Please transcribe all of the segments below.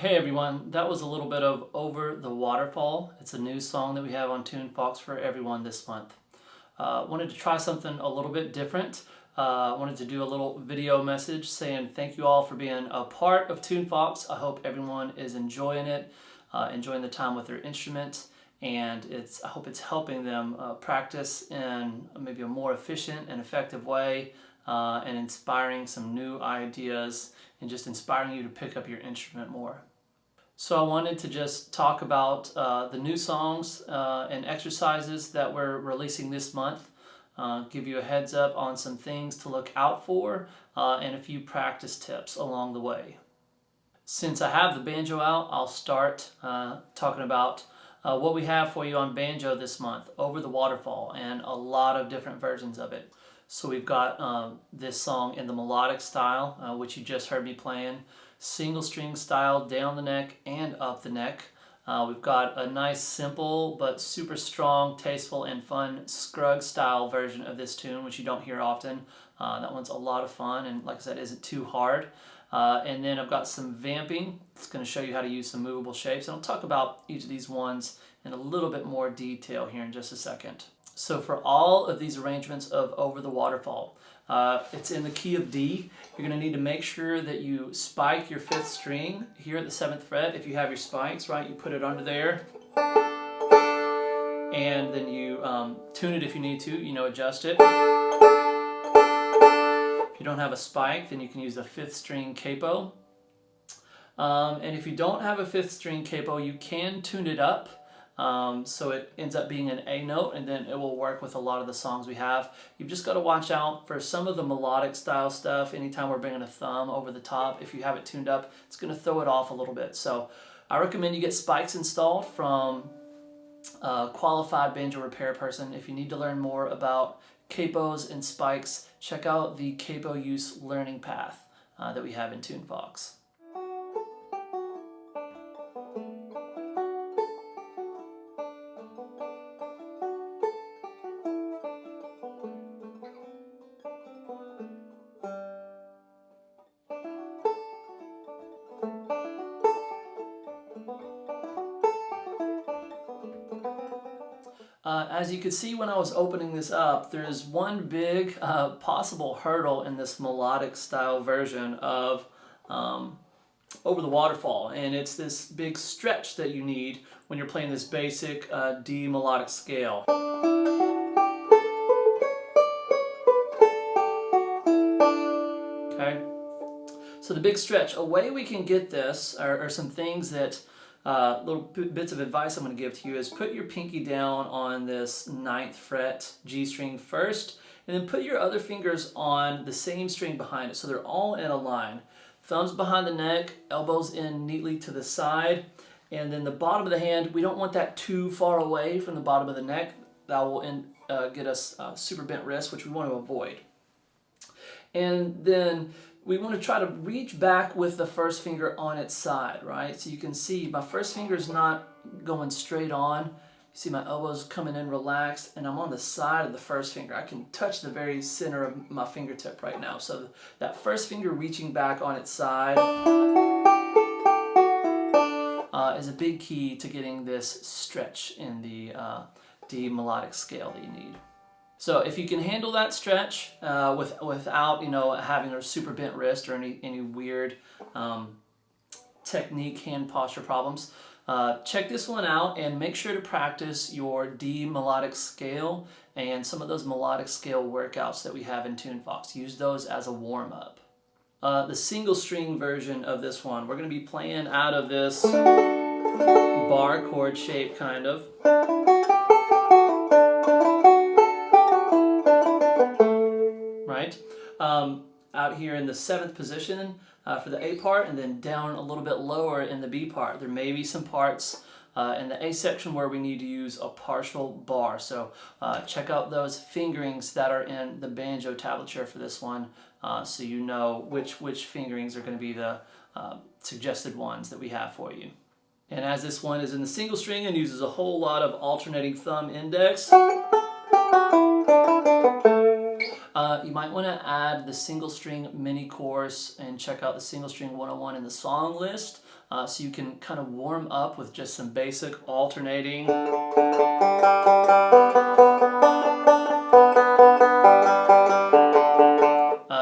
Hey everyone, that was a little bit of Over the Waterfall. It's a new song that we have on Tunefox for everyone this month. Wanted to try something a little bit different. Wanted to do a little video message saying thank you all for being a part of Tunefox. I hope everyone is enjoying it, enjoying the time with their instrument, and I hope it's helping them practice in maybe a more efficient and effective way, and inspiring some new ideas and just inspiring you to pick up your instrument more. So I wanted to just talk about the new songs and exercises that we're releasing this month, give you a heads up on some things to look out for, and a few practice tips along the way. Since I have the banjo out, I'll start talking about what we have for you on banjo this month, Over the Waterfall, and a lot of different versions of it. So we've got this song in the melodic style, which you just heard me playing, single string style down the neck and up the neck. We've got a nice, simple, but super strong, tasteful, and fun Scruggs style version of this tune, which you don't hear often. That one's a lot of fun, and like I said, isn't too hard. And then I've got some vamping. It's going to show you how to use some movable shapes, and I'll talk about each of these ones in a little bit more detail here in just a second. So for all of these arrangements of Over the Waterfall, it's in the key of D. You're going to need to make sure that you spike your 5th string here at the 7th fret. If you have your spikes, right, you put it under there. And then you tune it if you need to, adjust it. If you don't have a spike, then you can use a 5th string capo. And if you don't have a 5th string capo, you can tune it up. So it ends up being an A note, and then it will work with a lot of the songs we have. You've just got to watch out for some of the melodic style stuff. Anytime we're bringing a thumb over the top, if you have it tuned up, it's going to throw it off a little bit. So I recommend you get spikes installed from a qualified banjo repair person. If you need to learn more about capos and spikes, check out the capo use learning path that we have in Tunefox. As you could see when I was opening this up, there's one big possible hurdle in this melodic style version of Over the Waterfall, and it's this big stretch that you need when you're playing this basic D melodic scale. Okay, so the big stretch, a way we can get this are some things that little bits of advice I'm going to give to you is put your pinky down on this 9th fret G string first, and then put your other fingers on the same string behind it so they're all in a line. Thumbs behind the neck, elbows in neatly to the side, and then the bottom of the hand, we don't want that too far away from the bottom of the neck. That will get us super bent wrists, which we want to avoid. And then we want to try to reach back with the first finger on its side, right? So you can see my first finger is not going straight on. You see my elbows coming in relaxed, and I'm on the side of the first finger. I can touch the very center of my fingertip right now. So that first finger reaching back on its side is a big key to getting this stretch in the D melodic scale that you need. So if you can handle that stretch without having a super bent wrist or any weird technique hand posture problems, check this one out and make sure to practice your D melodic scale and some of those melodic scale workouts that we have in Tunefox. Use those as a warm-up. The single string version of this one, we're going to be playing out of this bar chord shape kind of. Right? Out here in the 7th position for the A part, and then down a little bit lower in the B part. There may be some parts in the A section where we need to use a partial bar. So check out those fingerings that are in the banjo tablature for this one, so you know which fingerings are going to be the suggested ones that we have for you. And as this one is in the single string and uses a whole lot of alternating thumb index, You might want to add the single string mini course and check out the single string 101 in the song list, so you can kind of warm up with just some basic alternating.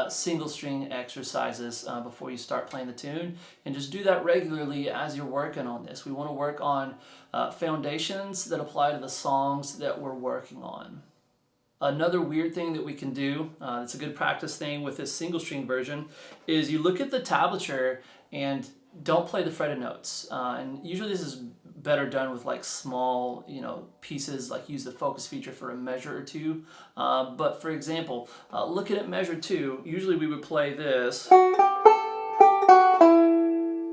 Single string exercises before you start playing the tune, and just do that regularly as you're working on this. We want to work on foundations that apply to the songs that we're working on. Another weird thing that we can do, it's a good practice thing with this single string version, is you look at the tablature and don't play the fretted notes. And usually this is better done with like small, pieces, like use the focus feature for a measure or two. But for example, looking at measure 2, usually we would play this,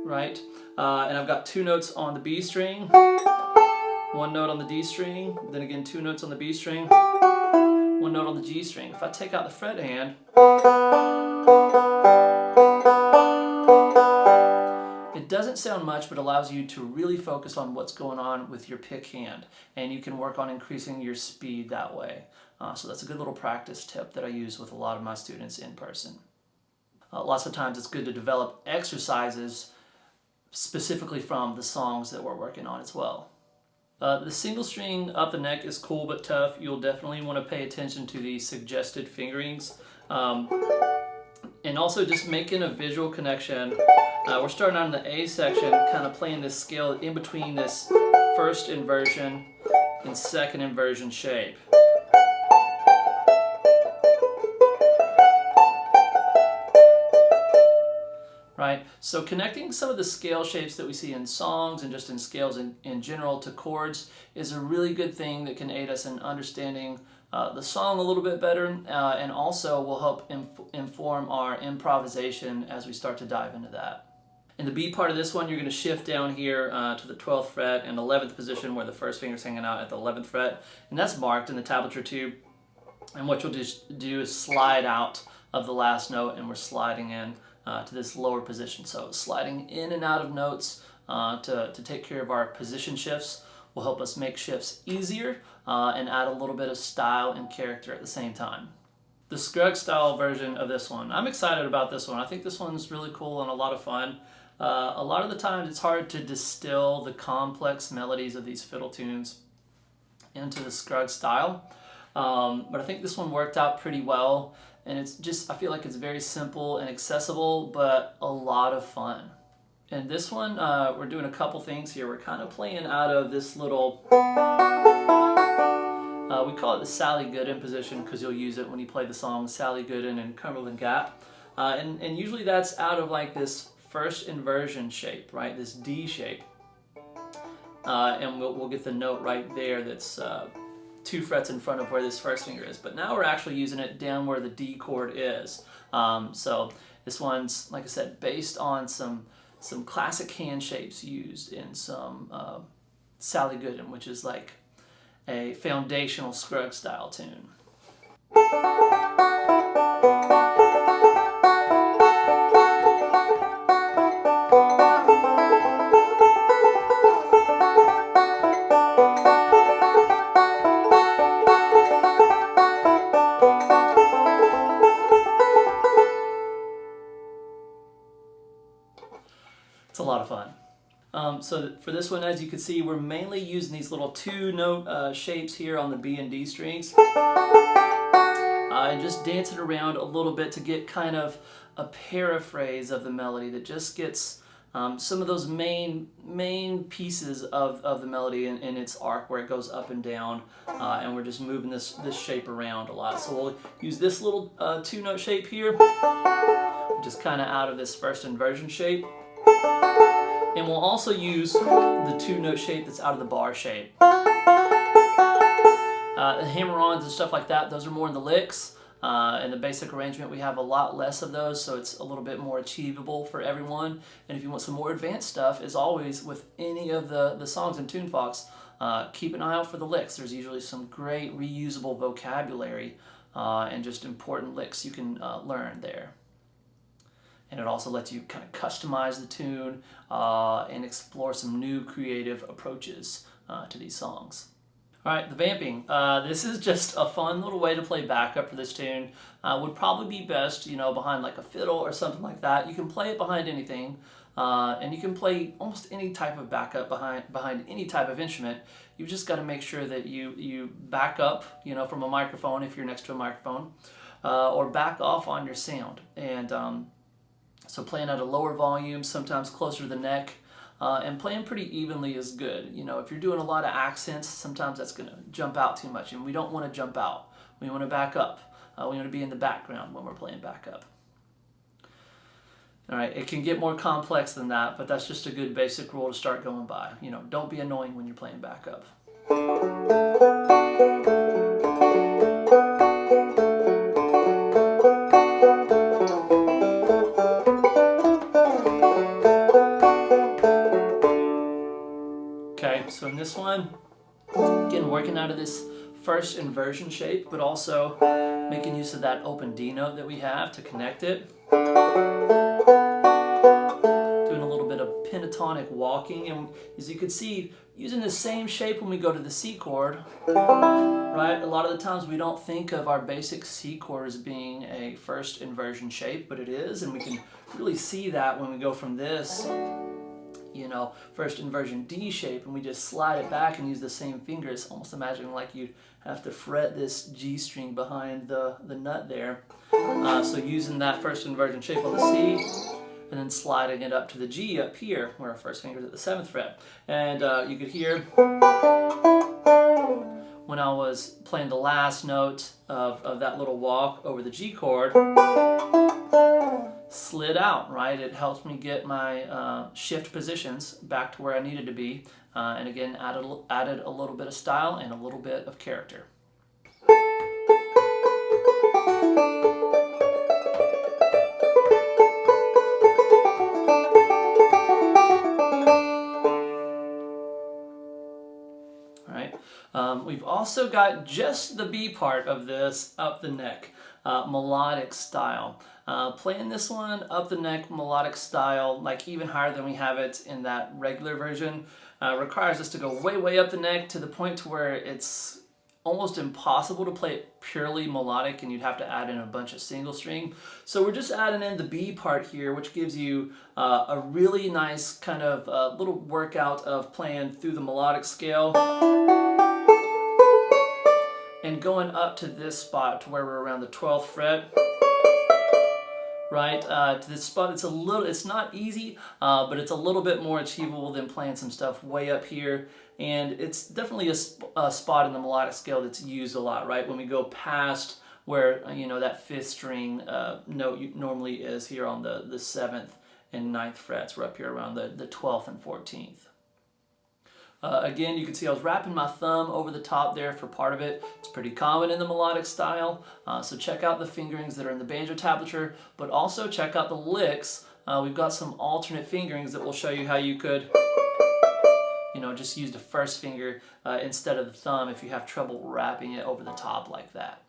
right? And I've got 2 notes on the B string, 1 note on the D string, then again 2 notes on the B string, 1 note on the G string. If I take out the fret hand, it doesn't sound much, but allows you to really focus on what's going on with your pick hand, and you can work on increasing your speed that way. So that's a good little practice tip that I use with a lot of my students in person. Lots of times it's good to develop exercises specifically from the songs that we're working on as well. The single string up the neck is cool but tough. You'll definitely want to pay attention to the suggested fingerings. And also just making a visual connection. We're starting out in the A section, kind of playing this scale in between this first inversion and second inversion shape. Right? So connecting some of the scale shapes that we see in songs and just in scales in general to chords is a really good thing that can aid us in understanding the song a little bit better, and also will help inform our improvisation as we start to dive into that. In the B part of this one, you're going to shift down here to the 12th fret and 11th position where the first finger's hanging out at the 11th fret, and that's marked in the tablature too. And what you'll just do is slide out of the last note, and we're sliding in to this lower position. So sliding in and out of notes to take care of our position shifts will help us make shifts easier and add a little bit of style and character at the same time. The Scruggs style version of this one, I'm excited about this one. I think this one's really cool and a lot of fun. A lot of the times it's hard to distill the complex melodies of these fiddle tunes into the Scruggs style, but I think this one worked out pretty well, and it's just, I feel like it's very simple and accessible, but a lot of fun. And this one, we're doing a couple things here. We're kind of playing out of this little, we call it the Sally Gooden position because you'll use it when you play the song Sally Gooden and Cumberland Gap. And usually that's out of like this first inversion shape, right? This D shape. And we'll get the note right there that's 2 frets in front of where this first finger is. But now we're actually using it down where the D chord is. So this one's, like I said, based on some classic hand shapes used in some Sally Gooden, which is like a foundational Scruggs style tune. It's a lot of fun. So for this one, as you can see, we're mainly using these little 2-note shapes here on the B and D strings. And just dancing around a little bit to get kind of a paraphrase of the melody that just gets some of those main pieces of the melody in its arc where it goes up and down, and we're just moving this shape around a lot. So we'll use this little 2-note shape here, just kind of out of this first inversion shape. And we'll also use the 2-note shape that's out of the bar shape. The hammer-ons and stuff like that, those are more in the licks. In the basic arrangement, we have a lot less of those, so it's a little bit more achievable for everyone. And if you want some more advanced stuff, as always, with any of the songs in Tunefox, keep an eye out for the licks. There's usually some great reusable vocabulary and just important licks you can learn there. And it also lets you kind of customize the tune and explore some new creative approaches to these songs. All right, the vamping. This is just a fun little way to play backup for this tune. Would probably be best, you know, behind like a fiddle or something like that. You can play it behind anything, and you can play almost any type of backup behind any type of instrument. You've just got to make sure that you back up, you know, from a microphone if you're next to a microphone, or back off on your sound. And so playing at a lower volume, sometimes closer to the neck. And playing pretty evenly is good. You know, if you're doing a lot of accents, sometimes that's going to jump out too much, and we don't want to jump out. We want to back up. We want to be in the background when we're playing backup. All right, it can get more complex than that, but that's just a good basic rule to start going by. You know, don't be annoying when you're playing backup. Okay, so in this one, again, working out of this first inversion shape, but also making use of that open D note that we have to connect it. Doing a little bit of pentatonic walking, and as you can see, using the same shape when we go to the C chord, right? A lot of the times we don't think of our basic C chord as being a first inversion shape, but it is, and we can really see that when we go from this, you know, first inversion D shape, and we just slide it back and use the same fingers, almost imagining like you'd have to fret this G string behind the nut there. So using that first inversion shape on the C, and then sliding it up to the G up here, where our first finger is at the 7th fret. And you could hear when I was playing the last note of that little walk over the G chord, slid out, right? It helps me get my shift positions back to where I needed to be, and again added a little bit of style and a little bit of character. All right. We've also got just the B part of this up the neck, melodic style. Playing this one up the neck melodic style, like even higher than we have it in that regular version, requires us to go way up the neck to the point to where it's almost impossible to play it purely melodic, and you'd have to add in a bunch of single string. So we're just adding in the B part here, which gives you a really nice kind of little workout of playing through the melodic scale and going up to this spot to where we're around the 12th fret. Right, to this spot, it's not easy, but it's a little bit more achievable than playing some stuff way up here, and it's definitely a spot in the melodic scale that's used a lot, right? When we go past where, you know, that 5th string note normally is here on the 7th and 9th frets, we're up here around the 12th and 14th. Again, you can see I was wrapping my thumb over the top there for part of it. It's pretty common in the melodic style, so check out the fingerings that are in the banjo tablature, but also check out the licks. We've got some alternate fingerings that will show you how you could, you know, just use the first finger instead of the thumb if you have trouble wrapping it over the top like that.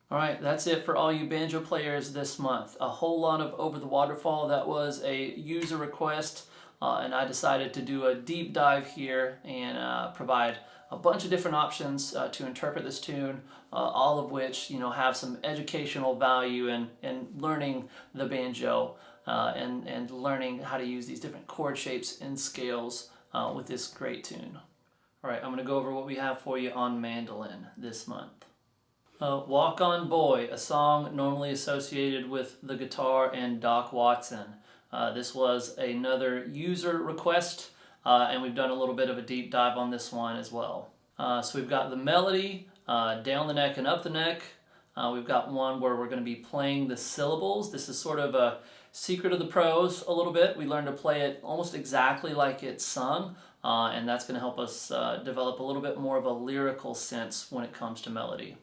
All right, that's it for all you banjo players this month. A whole lot of Over the Waterfall. That was a user request. And I decided to do a deep dive here and provide a bunch of different options to interpret this tune, all of which, you know, have some educational value in learning the banjo and learning how to use these different chord shapes and scales with this great tune. All right, I'm going to go over what we have for you on mandolin this month. Walk On Boy, a song normally associated with the guitar and Doc Watson. This was another user request, and we've done a little bit of a deep dive on this one as well. So we've got the melody, down the neck and up the neck. We've got one where we're going to be playing the syllables. This is sort of a secret of the pros a little bit. We learned to play it almost exactly like it's sung, and that's going to help us develop a little bit more of a lyrical sense when it comes to melody.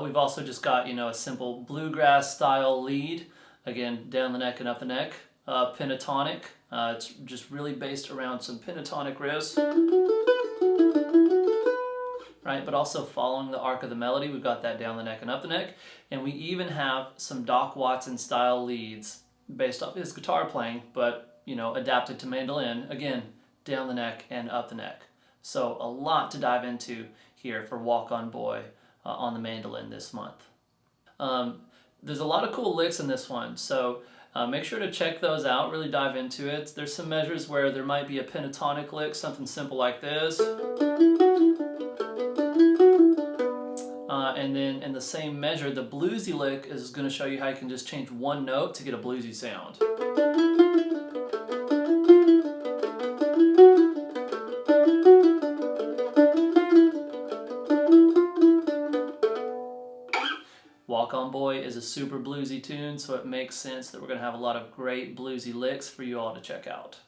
We've also just got, you know, a simple bluegrass style lead, again, down the neck and up the neck. Pentatonic, it's just really based around some pentatonic riffs, right? But also following the arc of the melody, we've got that down the neck and up the neck, and we even have some Doc Watson style leads based off his guitar playing, but, you know, adapted to mandolin, again, down the neck and up the neck. So a lot to dive into here for Walk On Boy on the mandolin this month. There's a lot of cool licks in this one, so make sure to check those out, really dive into it. There's some measures where there might be a pentatonic lick, something simple like this. And then in the same measure, the bluesy lick is going to show you how you can just change one note to get a bluesy sound. Walk On Boy is a super bluesy tune, so it makes sense that we're going to have a lot of great bluesy licks for you all to check out.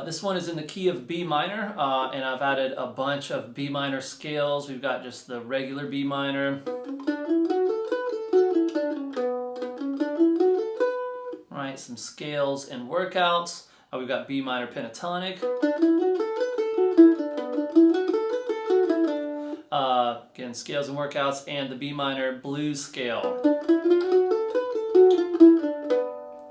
This one is in the key of B minor, and I've added a bunch of B minor scales. We've got just the regular B minor. Right, some scales and workouts. We've got B minor pentatonic. Again, scales and workouts, and the B minor blues scale.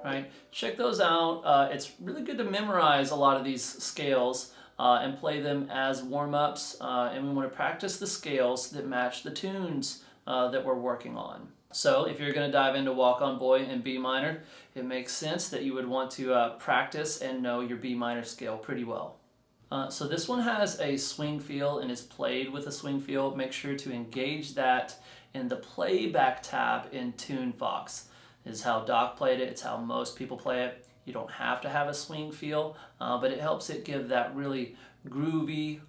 Right, check those out. It's really good to memorize a lot of these scales and play them as warm-ups, and we want to practice the scales that match the tunes that we're working on. So if you're going to dive into Walk On Boy in B minor, it makes sense that you would want to practice and know your B minor scale pretty well. So this one has a swing feel and is played with a swing feel. Make sure to engage that in the playback tab in Tunefox. This is how Doc played it. It's how most people play it. You don't have to have a swing feel, but it helps it give that really groovy,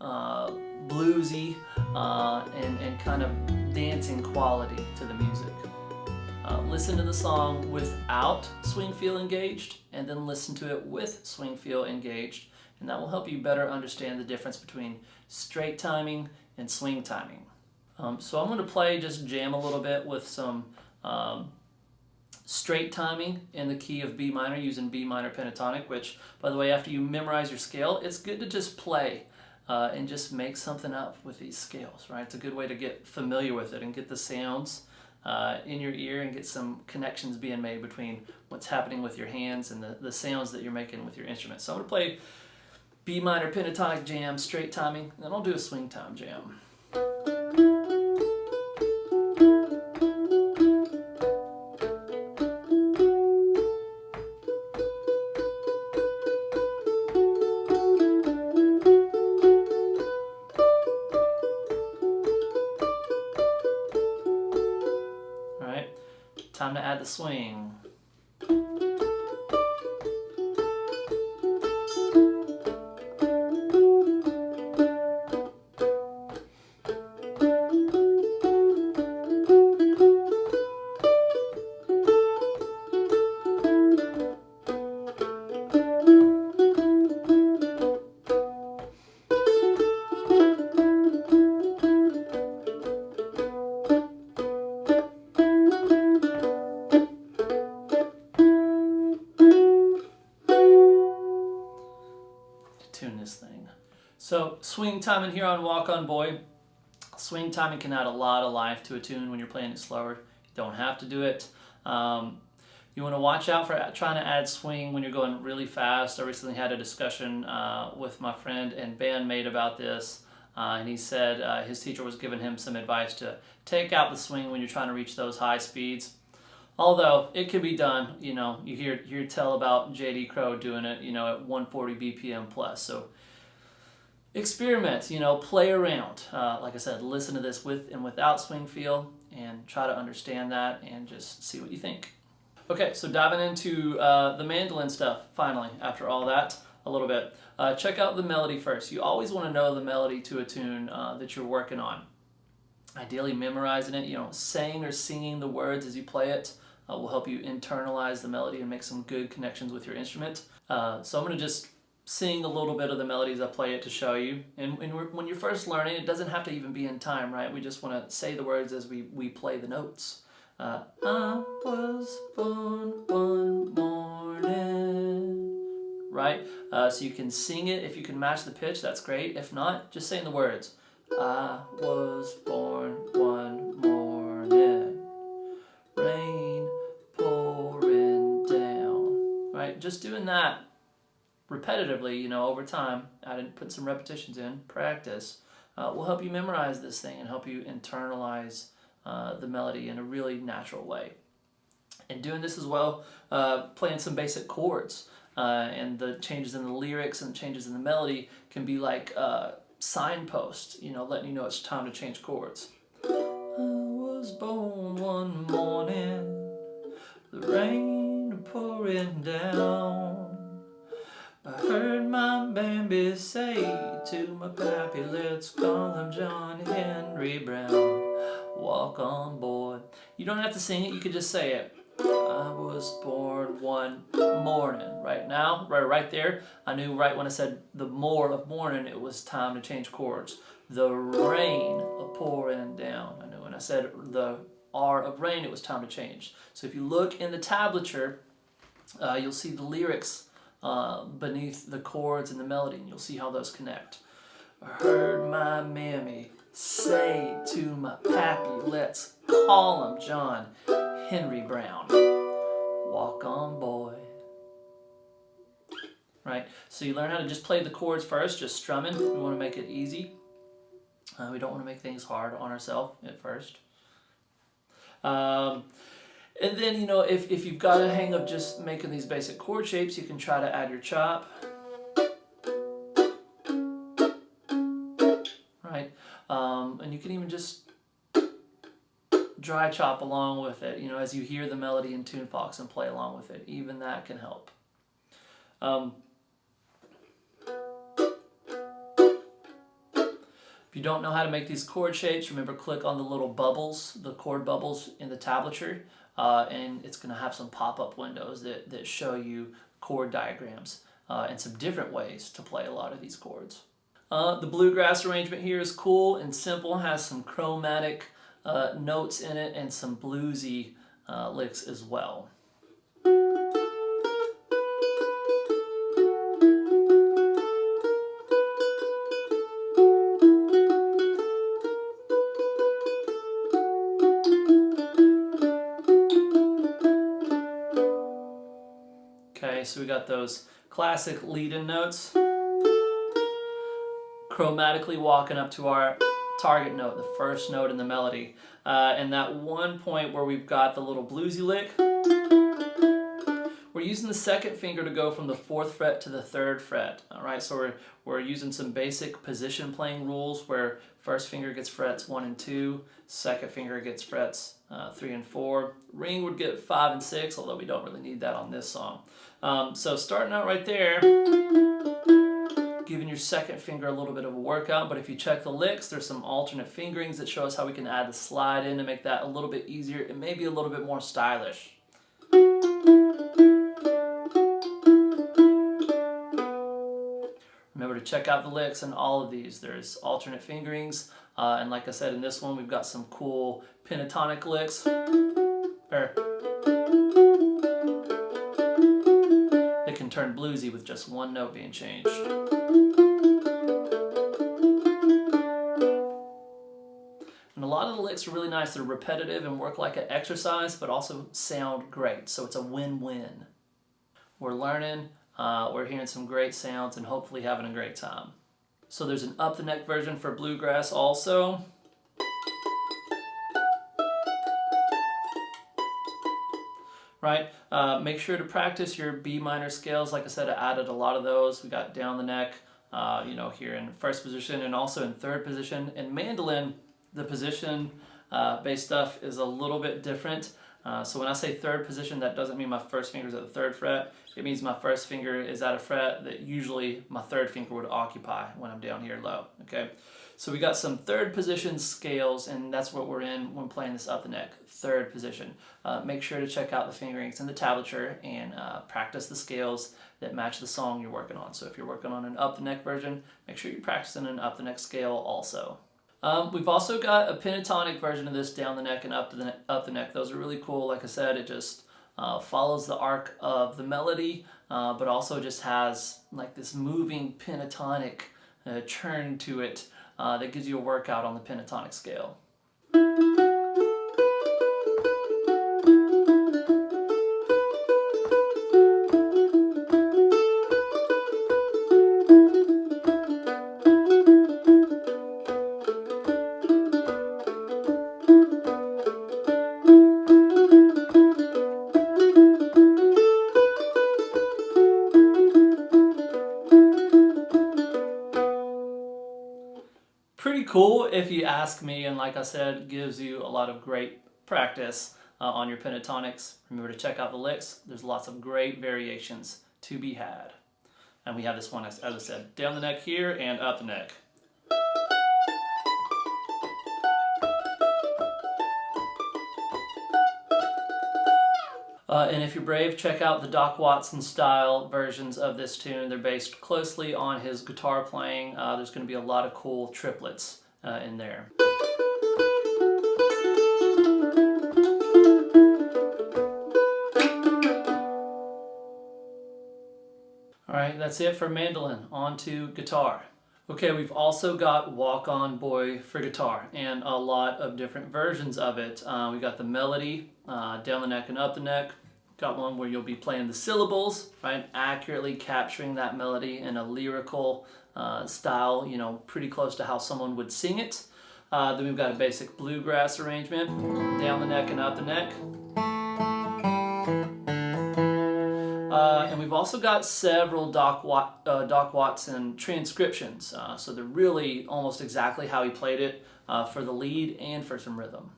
bluesy, and kind of dancing quality to the music. Listen to the song without swing feel engaged, and then listen to it with swing feel engaged, and that will help you better understand the difference between straight timing and swing timing. So I'm going to play, just jam a little bit with some straight timing in the key of B minor using B minor pentatonic, which, by the way, after you memorize your scale, it's good to just play and just make something up with these scales, right? It's a good way to get familiar with it and get the sounds in your ear and get some connections being made between what's happening with your hands and the sounds that you're making with your instrument. So I'm going to play B minor pentatonic jam, straight timing, and then I'll do a swing time jam. Alright, time to add the swing. Tune this thing. So swing timing here on Walk On Boy. Swing timing can add a lot of life to a tune when you're playing it slower. You don't have to do it. You want to watch out for trying to add swing when you're going really fast. I recently had a discussion with my friend and bandmate about this, and he said his teacher was giving him some advice to take out the swing when you're trying to reach those high speeds. Although it can be done, you know, you hear tell about J.D. Crowe doing it, you know, at 140 BPM plus. So experiment, you know, play around. Like I said, listen to this with and without swing feel and try to understand that and just see what you think. Okay, so diving into the mandolin stuff, finally, after all that, a little bit. Check out the melody first. You always want to know the melody to a tune that you're working on. Ideally memorizing it, you know, saying or singing the words as you play it will help you internalize the melody and make some good connections with your instrument. So I'm going to just sing a little bit of the melody as I play it to show you. And when you're first learning, it doesn't have to even be in time, right? We just want to say the words as we play the notes. I was born one morning, right? So you can sing it. If you can match the pitch, that's great. If not, just saying the words. I was born one morning, rain pouring down, right? Just doing that repetitively, over time, put some repetitions in, practice, will help you memorize this thing and help you internalize the melody in a really natural way. And doing this as well, playing some basic chords and the changes in the lyrics and changes in the melody can be like signposts, letting you know it's time to change chords. I was born one morning, the rain pouring down. I heard my baby say to my pappy, let's call him John Henry Brown. Walk on, boy. You don't have to sing it, you could just say it. I was born one morning. Right now, right there, I knew right when I said the more of morning, it was time to change chords. The rain pouring down. I knew when I said the R of rain, it was time to change. So if you look in the tablature, you'll see the lyrics beneath the chords and the melody, and you'll see how those connect. I heard my mammy say to my pappy, let's call him John Henry Brown. Walk on, boy. Right? So you learn how to just play the chords first, just strumming. We want to make it easy. We don't want to make things hard on ourselves at first. And then, if you've got a hang of just making these basic chord shapes, you can try to add your chop. Right? And you can even just dry chop along with it, as you hear the melody in Tunefox and play along with it. Even that can help. If you don't know how to make these chord shapes, remember, click on the little bubbles, the chord bubbles in the tablature, and it's going to have some pop-up windows that show you chord diagrams and some different ways to play a lot of these chords. The bluegrass arrangement here is cool and simple, has some chromatic notes in it and some bluesy licks as well. Okay, so we got those classic lead-in notes, chromatically walking up to our target note, the first note in the melody. And that one point where we've got the little bluesy lick, we're using the second finger to go from the 4th fret to the 3rd fret. All right, so we're using some basic position playing rules where first finger gets frets 1 and 2, second finger gets frets 3 and 4. Ring would get 5 and 6, although we don't really need that on this song. So starting out right there, giving your second finger a little bit of a workout, but if you check the licks, there's some alternate fingerings that show us how we can add the slide in to make that a little bit easier and maybe a little bit more stylish. Remember to check out the licks in all of these. There's alternate fingerings, and like I said, in this one we've got some cool pentatonic licks. They can turn bluesy with just one note being changed. And a lot of the licks are really nice. They're repetitive and work like an exercise, but also sound great. So it's a win-win. We're learning, we're hearing some great sounds, and hopefully having a great time. So there's an up the neck version for bluegrass also. Right? Make sure to practice your B minor scales. Like I said, I added a lot of those. We got down the neck, here in 1st position and also in 3rd position. In mandolin, the position based stuff is a little bit different. So when I say 3rd position, that doesn't mean my first finger is at the 3rd fret. It means my first finger is at a fret that usually my 3rd finger would occupy when I'm down here low. Okay, so we got some 3rd position scales, and that's what we're in when playing this up the neck, 3rd position. Make sure to check out the fingerings in the tablature and practice the scales that match the song you're working on. So if you're working on an up the neck version, make sure you're practicing an up the neck scale also. We've also got a pentatonic version of this, down the neck and up the neck. Those are really cool. Like I said, it just follows the arc of the melody, but also just has like this moving pentatonic churn to it that gives you a workout on the pentatonic scale. cool if you ask me, and like I said, gives you a lot of great practice on your pentatonics. Remember to check out the licks. There's lots of great variations to be had. And we have this one, as I said, down the neck here and up the neck. And if you're brave, check out the Doc Watson style versions of this tune. They're based closely on his guitar playing. There's going to be a lot of cool triplets in there. Alright, that's it for mandolin. On to guitar. Okay, we've also got Walk On Boy for guitar, and a lot of different versions of it. We got the melody, down the neck and up the neck. Got one where you'll be playing the syllables, right? Accurately capturing that melody in a lyrical style, you know, pretty close to how someone would sing it. Then we've got a basic bluegrass arrangement, down the neck and up the neck. And we've also got several Doc Watson transcriptions, so they're really almost exactly how he played it for the lead and for some rhythm.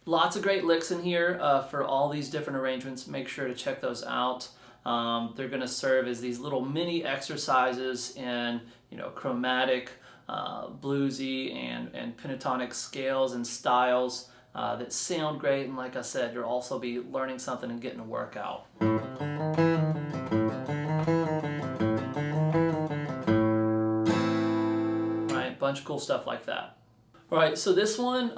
Lots of great licks in here for all these different arrangements. Make sure to check those out. They're going to serve as these little mini exercises in, you know, chromatic, bluesy, and pentatonic scales and styles that sound great. And like I said, you'll also be learning something and getting a workout. Right, bunch of cool stuff like that. Alright, so this one,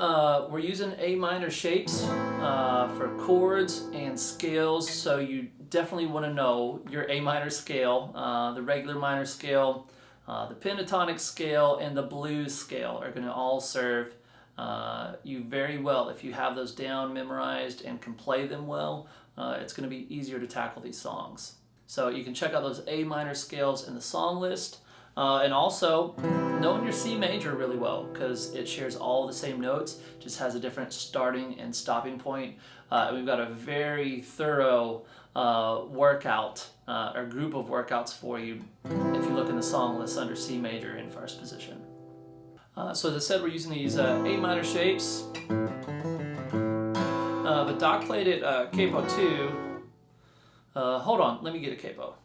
we're using A minor shapes for chords and scales, so you definitely want to know your A minor scale, the regular minor scale, the pentatonic scale, and the blues scale are going to all serve you very well. If you have those down memorized and can play them well, it's going to be easier to tackle these songs. So you can check out those A minor scales in the song list. And also, knowing your C major really well, because it shares all the same notes, just has a different starting and stopping point. We've got a very thorough workout, or group of workouts for you if you look in the song list under C major in first position. So as I said, we're using these A minor shapes. But Doc played it Capo 2. Hold on, let me get a Capo.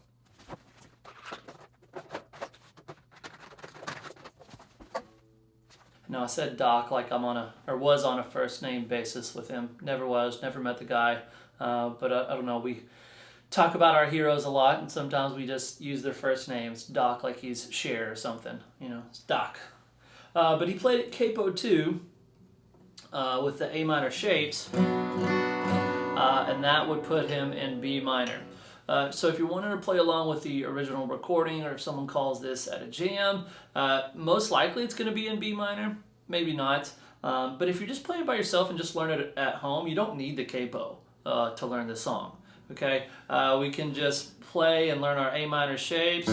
No, I said Doc like I'm on a, or was on a first name basis with him. Never was, never met the guy. But I don't know, we talk about our heroes a lot, and sometimes we just use their first names. Doc like he's Cher or something, you know, it's Doc. But he played it Capo 2 with the A minor shapes, and that would put him in B minor. So if you're wanting to play along with the original recording, or if someone calls this at a jam, most likely it's going to be in B minor, maybe not. But if you're just playing by yourself and just learn it at home, you don't need the capo to learn this song. Okay, we can just play and learn our A minor shapes.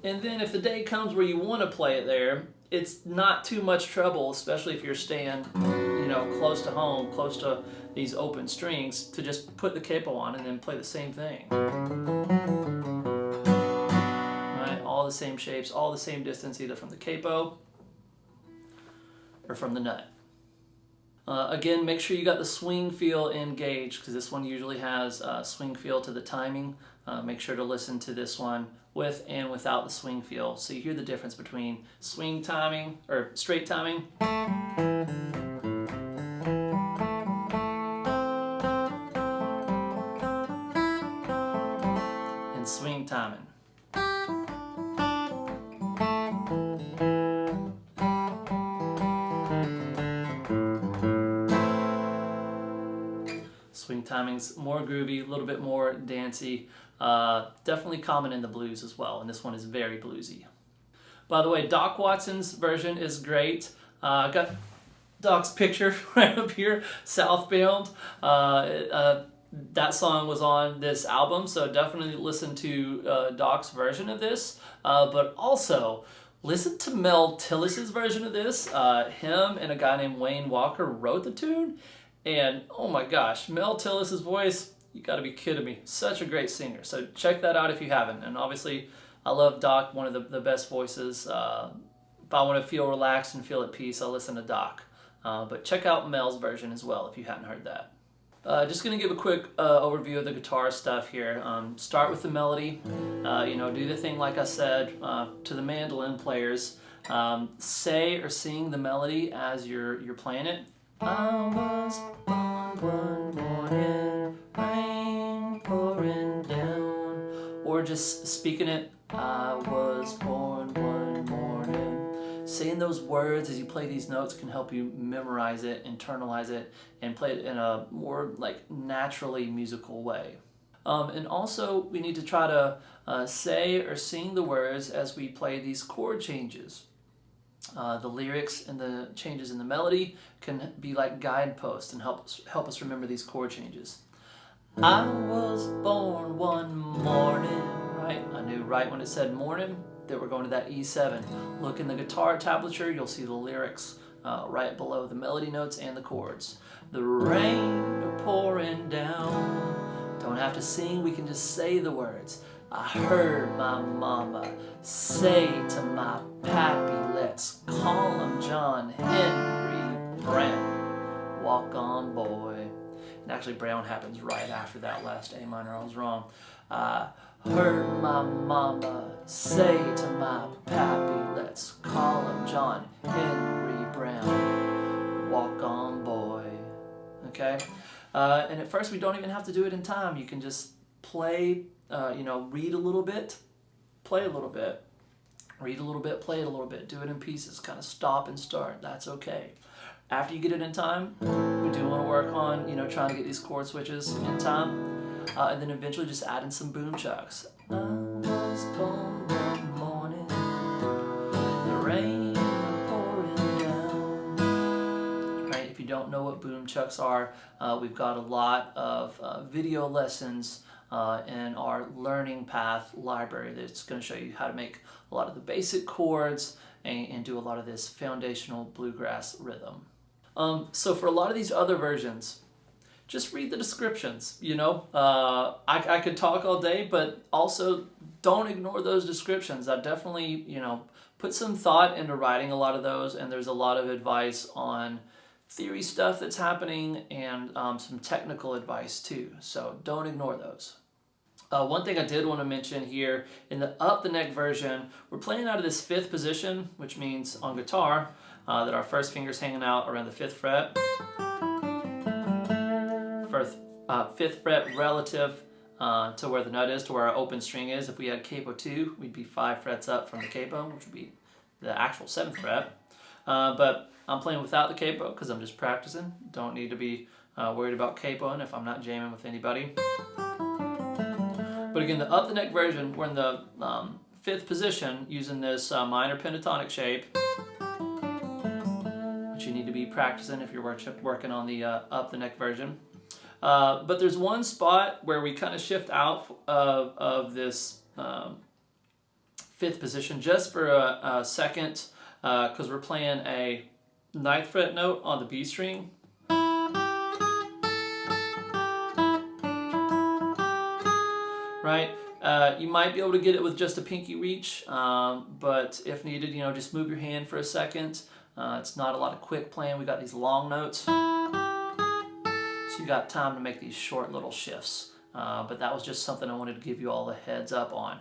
And then if the day comes where you want to play it there, it's not too much trouble, especially if you're staying, you know, close to home, close to these open strings, to just put the capo on and then play the same thing. Right? All the same shapes, all the same distance, either from the capo or from the nut. Again, make sure you got the swing feel engaged, because this one usually has swing feel to the timing. Make sure to listen to this one with and without the swing feel, so you hear the difference between swing timing, or straight timing, and swing timing. Swing timing's more groovy, a little bit more dancey. Definitely common in the blues as well, and this one is very bluesy. By the way, Doc Watson's version is great. I got Doc's picture right up here, Southbound. That song was on this album, so definitely listen to Doc's version of this. But also, listen to Mel Tillis's version of this. Him and a guy named Wayne Walker wrote the tune, and oh my gosh, Mel Tillis's voice, you gotta be kidding me. Such a great singer. So check that out if you haven't. And obviously, I love Doc, one of the best voices if I want to feel relaxed and feel at peace, I'll listen to Doc. But check out Mel's version as well if you hadn't heard that. Just going to give a quick overview of the guitar stuff here. Start with the melody. Do the thing like I said to the mandolin players. Say or sing the melody as you're playing it. I was born one morning, rain pouring down. Or just speaking it. I was born one morning. Saying those words as you play these notes can help you memorize it, internalize it, and play it in a more like naturally musical way. And also we need to try to say or sing the words as we play these chord changes. The lyrics and the changes in the melody can be like guideposts and help us remember these chord changes. I was born one morning, right? I knew right when it said morning that we're going to that E7. Look in the guitar tablature, you'll see the lyrics right below the melody notes and the chords. The rain pouring down. Don't have to sing, we can just say the words. I heard my mama say to my pappy, let's call him John Henry Brown. Walk on, boy. And actually Brown happens right after that last A minor, I was wrong. Heard my mama say to my pappy, let's call him John Henry Brown. Walk on, boy. Okay? And at first we don't even have to do it in time. You can just play, read a little bit, play a little bit, read a little bit, play it a little bit, do it in pieces, kind of stop and start. That's okay. After you get it in time, we do want to work on, trying to get these chord switches in time. And then eventually just add in some boom chucks. I was born one morning, the rain pouring down. Right? If you don't know what boom chucks are, we've got a lot of video lessons in our learning path library that's going to show you how to make a lot of the basic chords and do a lot of this foundational bluegrass rhythm. So for a lot of these other versions, just read the descriptions, I could talk all day, but also don't ignore those descriptions. I definitely, put some thought into writing a lot of those, and there's a lot of advice on theory stuff that's happening and some technical advice too, so don't ignore those. One thing I did want to mention here, in the up the neck version, we're playing out of this 5th position, which means on guitar that our first finger's hanging out around the 5th fret. 5th fret relative to where the nut is, to where our open string is. If we had Capo 2, we'd be 5 frets up from the Capo, which would be the actual 7th fret. But I'm playing without the Capo because I'm just practicing. Don't need to be worried about capoing if I'm not jamming with anybody. But again, the up the neck version, we're in the 5th position using this minor pentatonic shape, which you need to be practicing if you're working on the up the neck version. But there's one spot where we kind of shift out of this 5th position just for a second, because we're playing a 9th fret note on the B string. Right? You might be able to get it with just a pinky reach, but if needed, just move your hand for a second. It's not a lot of quick playing. We got these long notes. So you got time to make these short little shifts. But that was just something I wanted to give you all a heads up on.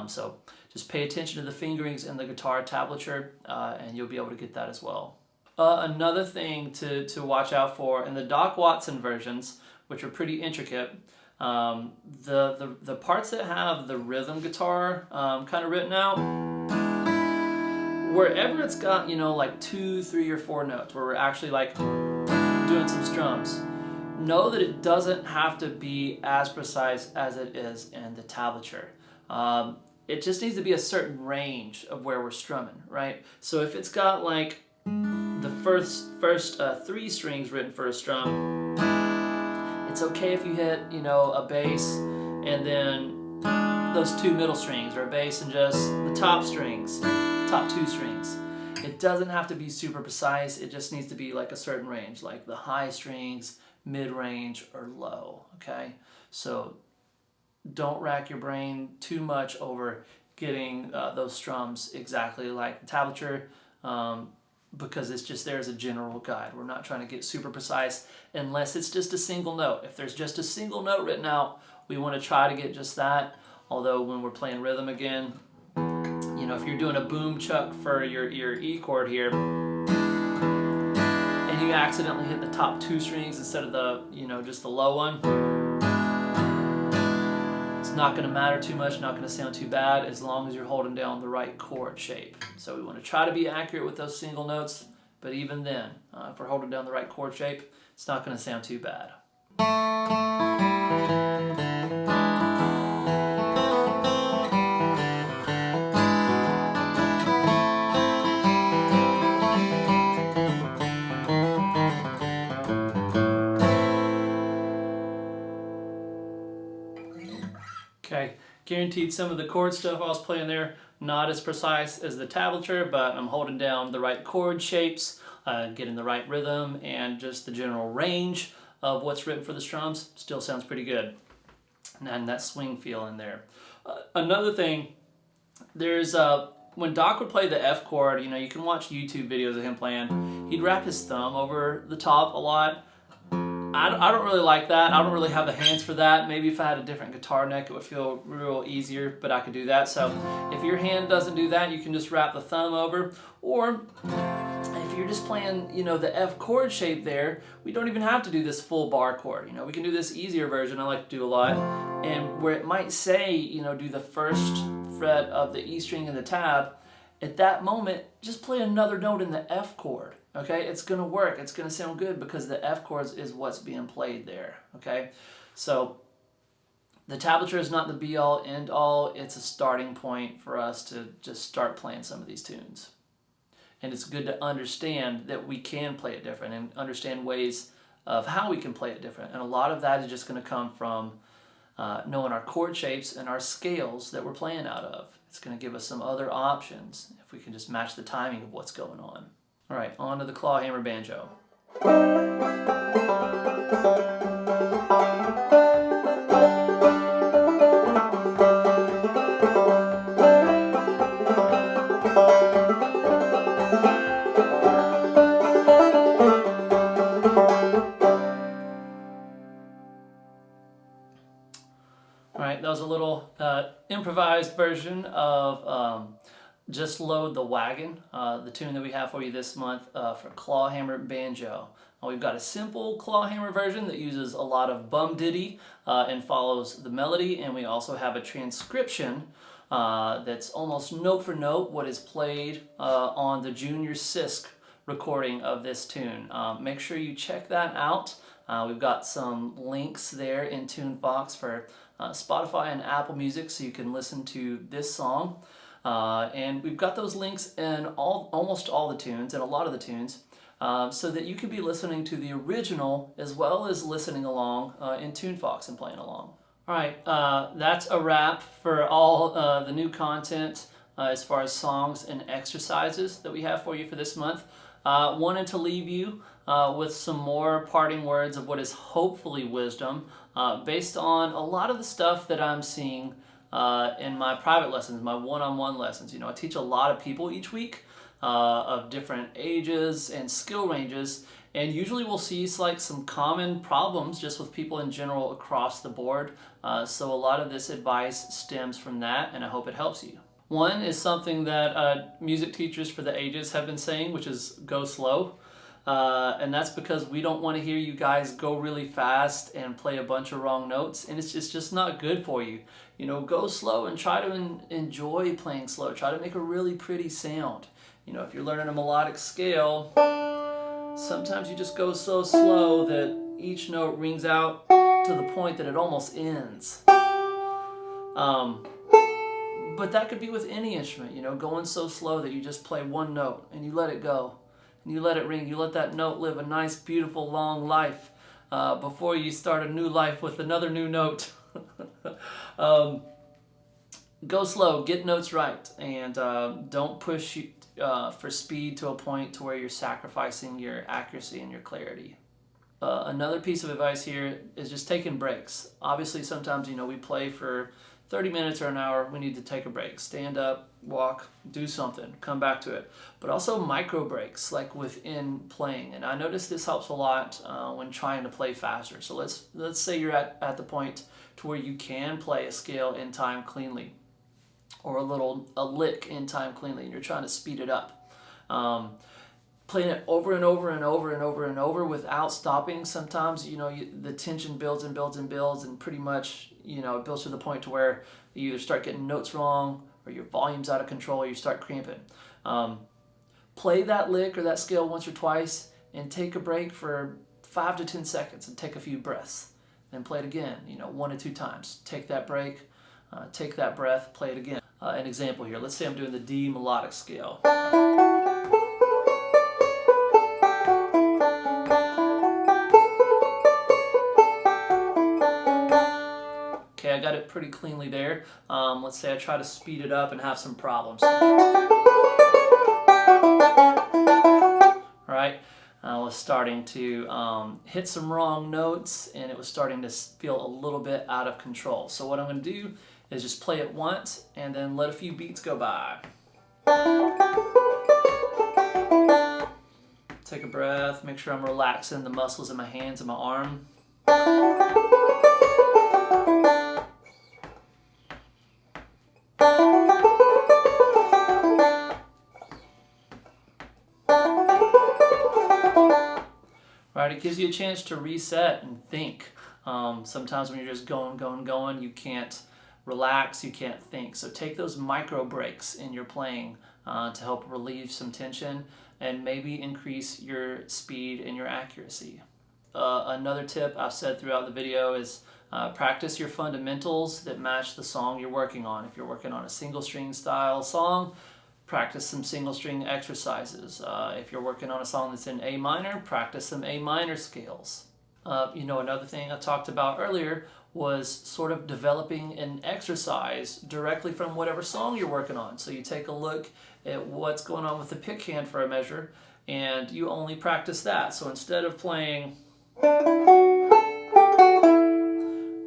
So just pay attention to the fingerings in the guitar tablature, and you'll be able to get that as well. Another thing to watch out for in the Doc Watson versions, which are pretty intricate, the parts that have the rhythm guitar kind of written out, wherever it's got, like 2, 3, or 4 notes, where we're actually like doing some strums, know that it doesn't have to be as precise as it is in the tablature. It just needs to be a certain range of where we're strumming, right? So if it's got like the first 3 strings written for a strum, it's okay if you hit, a bass and then those 2 middle strings, or a bass and just the top strings, top 2 strings. It doesn't have to be super precise. It just needs to be like a certain range, like the high strings, mid-range, or low, okay? So don't rack your brain too much over getting those strums exactly like the tablature. because it's just there as a general guide. We're not trying to get super precise unless it's just a single note. If there's just a single note written out, we want to try to get just that. Although when we're playing rhythm again, you know, if you're doing a boom chuck for your E chord here, and you accidentally hit the top 2 strings instead of the, you know, just the low one, it's not going to matter too much, not going to sound too bad as long as you're holding down the right chord shape. So we want to try to be accurate with those single notes, but even then, if we're holding down the right chord shape, it's not going to sound too bad. Okay, guaranteed some of the chord stuff I was playing there, not as precise as the tablature, but I'm holding down the right chord shapes, getting the right rhythm, and just the general range of what's written for the strums still sounds pretty good. And that swing feel in there. Another thing, there's when Doc would play the F chord, you know, you can watch YouTube videos of him playing, he'd wrap his thumb over the top a lot. I don't really like that. I don't really have the hands for that. Maybe if I had a different guitar neck, it would feel real easier, but I could do that. So if your hand doesn't do that, you can just wrap the thumb over. Or if you're just playing, you know, the F chord shape there, we don't even have to do this full bar chord. You know, we can do this easier version I like to do a lot. And where it might say, you know, do the first fret of the E string in the tab, at that moment, just play another note in the F chord. Okay, it's going to work. It's going to sound good because the F chords is what's being played there. Okay, so the tablature is not the be-all, end-all. It's a starting point for us to just start playing some of these tunes. And it's good to understand that we can play it different and understand ways of how we can play it different. And a lot of that is just going to come from knowing our chord shapes and our scales that we're playing out of. It's going to give us some other options if we can just match the timing of what's going on. All right, on to the Clawhammer Banjo. All right, that was a little improvised version of Just Load the Wagon, the tune that we have for you this month for Clawhammer Banjo. We've got a simple clawhammer version that uses a lot of bum ditty and follows the melody, and we also have a transcription that's almost note for note what is played on the Junior Sisk recording of this tune. Make sure you check that out. We've got some links there in Tunefox for Spotify and Apple Music so you can listen to this song. And we've got those links in almost all the tunes and a lot of the tunes so that you can be listening to the original as well as listening along in Tunefox and playing along. All right, that's a wrap for all the new content as far as songs and exercises that we have for you for this month. Wanted to leave you with some more parting words of what is hopefully wisdom based on a lot of the stuff that I'm seeing in my private lessons, my one-on-one lessons. You know, I teach a lot of people each week of different ages and skill ranges, and usually we'll see like some common problems just with people in general across the board. So a lot of this advice stems from that, and I hope it helps you. One is something that music teachers for the ages have been saying, which is go slow. And that's because we don't want to hear you guys go really fast and play a bunch of wrong notes, and it's just not good for you. You know, go slow and try to enjoy playing slow. Try to make a really pretty sound. You know, if you're learning a melodic scale, sometimes you just go so slow that each note rings out to the point that it almost ends. But that could be with any instrument, you know, going so slow that you just play one note and you let it go. And you let it ring. You let that note live a nice, beautiful, long life before you start a new life with another new note. Go slow, get notes right, and don't push for speed to a point to where you're sacrificing your accuracy and your clarity. Another piece of advice here is just taking breaks. Obviously, sometimes, you know, we play for 30 minutes or an hour, we need to take a break. Stand up, walk, do something, come back to it. But also micro breaks, like within playing. And I noticed this helps a lot when trying to play faster. So let's say you're at the point to where you can play a scale in time cleanly, or a lick in time cleanly, and you're trying to speed it up. Playing it over and over and over and over and over without stopping, sometimes the tension builds and builds and builds, and pretty much it builds to the point to where you either start getting notes wrong, or your volume's out of control, or you start cramping. Play that lick or that scale once or twice, and take a break for 5 to 10 seconds, and take a few breaths. Then play it again, 1 to 2 times. Take that break, take that breath, play it again. An example here. Let's say I'm doing the D melodic scale. Okay, I got it pretty cleanly there. Let's say I try to speed it up and have some problems. Right? I was starting to hit some wrong notes, and it was starting to feel a little bit out of control. So what I'm going to do is just play it once and then let a few beats go by. Take a breath, make sure I'm relaxing the muscles in my hands and my arm. Right, it gives you a chance to reset and think. Sometimes when you're just going, you can't relax, you can't think. So take those micro breaks in your playing to help relieve some tension and maybe increase your speed and your accuracy. Another tip I've said throughout the video is practice your fundamentals that match the song you're working on. If you're working on a single string style song, practice some single string exercises. If you're working on a song that's in A minor, practice some A minor scales. Another thing I talked about earlier was sort of developing an exercise directly from whatever song you're working on. So you take a look at what's going on with the pick hand for a measure, and you only practice that. So instead of playing,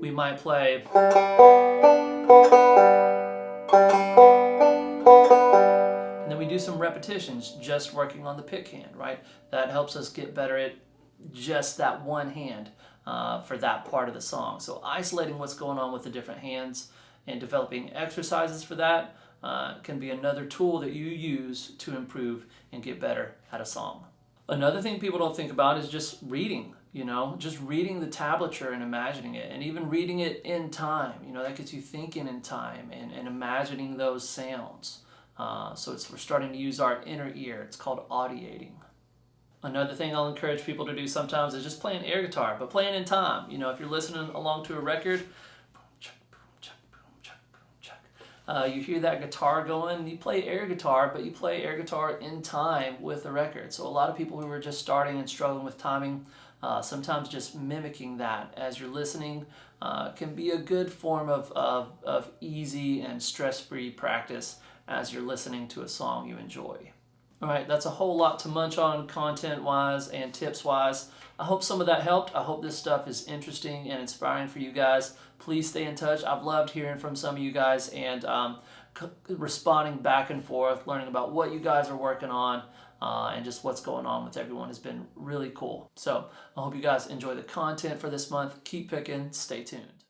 we might play, and then we do some repetitions just working on the pick hand, right? That helps us get better at just that one hand for that part of the song. So isolating what's going on with the different hands and developing exercises for that can be another tool that you use to improve and get better at a song. Another thing people don't think about is just reading, just reading the tablature and imagining it, and even reading it in time. That gets you thinking in time and imagining those sounds. So we're starting to use our inner ear. It's called audiating. Another thing I'll encourage people to do sometimes is just playing air guitar, but playing in time. If you're listening along to a record, boom, chuck, boom, chuck, boom, chuck, boom, chuck. You hear that guitar going, you play air guitar, but you play air guitar in time with the record. So a lot of people who are just starting and struggling with timing, sometimes just mimicking that as you're listening can be a good form of easy and stress-free practice as you're listening to a song you enjoy. All right, that's a whole lot to munch on content-wise and tips-wise. I hope some of that helped. I hope this stuff is interesting and inspiring for you guys. Please stay in touch. I've loved hearing from some of you guys and responding back and forth, learning about what you guys are working on and just what's going on with everyone has been really cool. So I hope you guys enjoy the content for this month. Keep picking. Stay tuned.